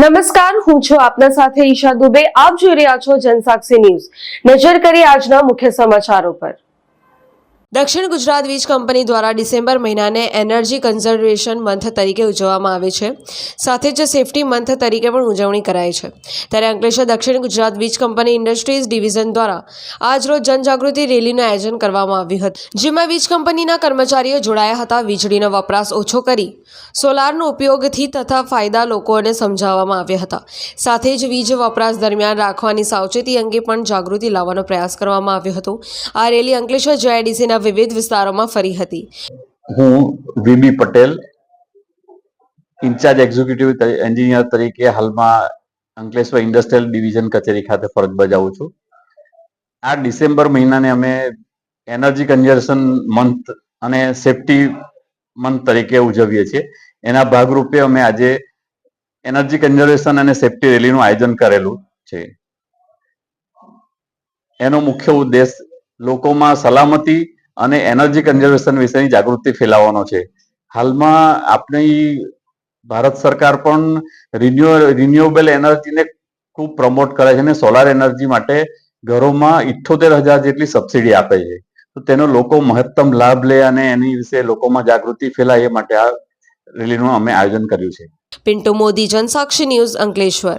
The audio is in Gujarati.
નમસ્કાર, હું છું આપના સાથે ઈશા દુબે. આપ જોઈ રહ્યા છો જનસાક્ષી ન્યૂઝ. નજર કરીએ આજના મુખ્ય સમાચારો પર. દક્ષિણ ગુજરાત વીજ કંપની દ્વારા ડિસેમ્બર મહિનાને એનર્જી કન્ઝર્વેશન મંથ તરીકે ઉજવવામાં આવે છે. સાથે જ સેફટી મંથ તરીકે પણ ઉજવણી કરાય છે. ત્યારે અંકલેશ્વર દક્ષિણ ગુજરાત વીજ કંપની ઇન્ડસ્ટ્રીઝ ડિવિઝન દ્વારા આજરોજ જનજાગૃતિ રેલીનું આયોજન કરવામાં આવ્યું હતું, જેમાં વીજ કંપનીના કર્મચારીઓ જોડાયા હતા. વીજળીનો વપરાશ ઓછો કરી સોલારનો ઉપયોગથી તથા ફાયદા લોકોને સમજાવવામાં આવ્યા હતા. સાથે જ વીજ વપરાશ દરમિયાન રાખવાની સાવચેતી અંગે પણ જાગૃતિ લાવવાનો પ્રયાસ કરવામાં આવ્યો હતો. આ રેલી અંકલેશ્વર JIDCના વિવિધ વિસ્તારોમાં ફરી હતી. હું VB Patel, in charge executive engineer તરીકે હાલમાં અંકલેશ્વર ઇન્ડસ્ટ્રીયલ ડિવિઝન કચેરી ખાતે ફરજ બજાવું છું. આ ડિસેમ્બર મહિનાને અમે એનર્જી કન્ઝર્વેશન મંથ અને સેફટી મંથ તરીકે ઉજવીએ છીએ. એના ભાગરૂપે અમે આજે એનર્જી કન્ઝર્વેશન અને સેફટી રેલીનું આયોજન કરેલું છે. એનો મુખ્ય ઉદ્દેશ લોકોમાં સલામતી અને એનર્જી કન્ઝર્વેશન વિશેની જાગૃતિ ફેલાવવાનો છે. હાલમાં આપણી ભારત સરકાર પણ રિન્યુએબલ એનર્જીને ખૂબ પ્રમોટ કરે છે અને સોલાર એનર્જી માટે ઘરોમાં 78,000 જેટલી સબસિડી આપે છે. તો તેનો લોકો મહત્તમ લાભ લે અને એની વિશે લોકોમાં જાગૃતિ ફેલાય એ માટે આ રેલીનું અમે આયોજન કર્યું છે. પિન્ટુ મોદી, જનસાક્ષી ન્યૂઝ, અંકલેશ્વર.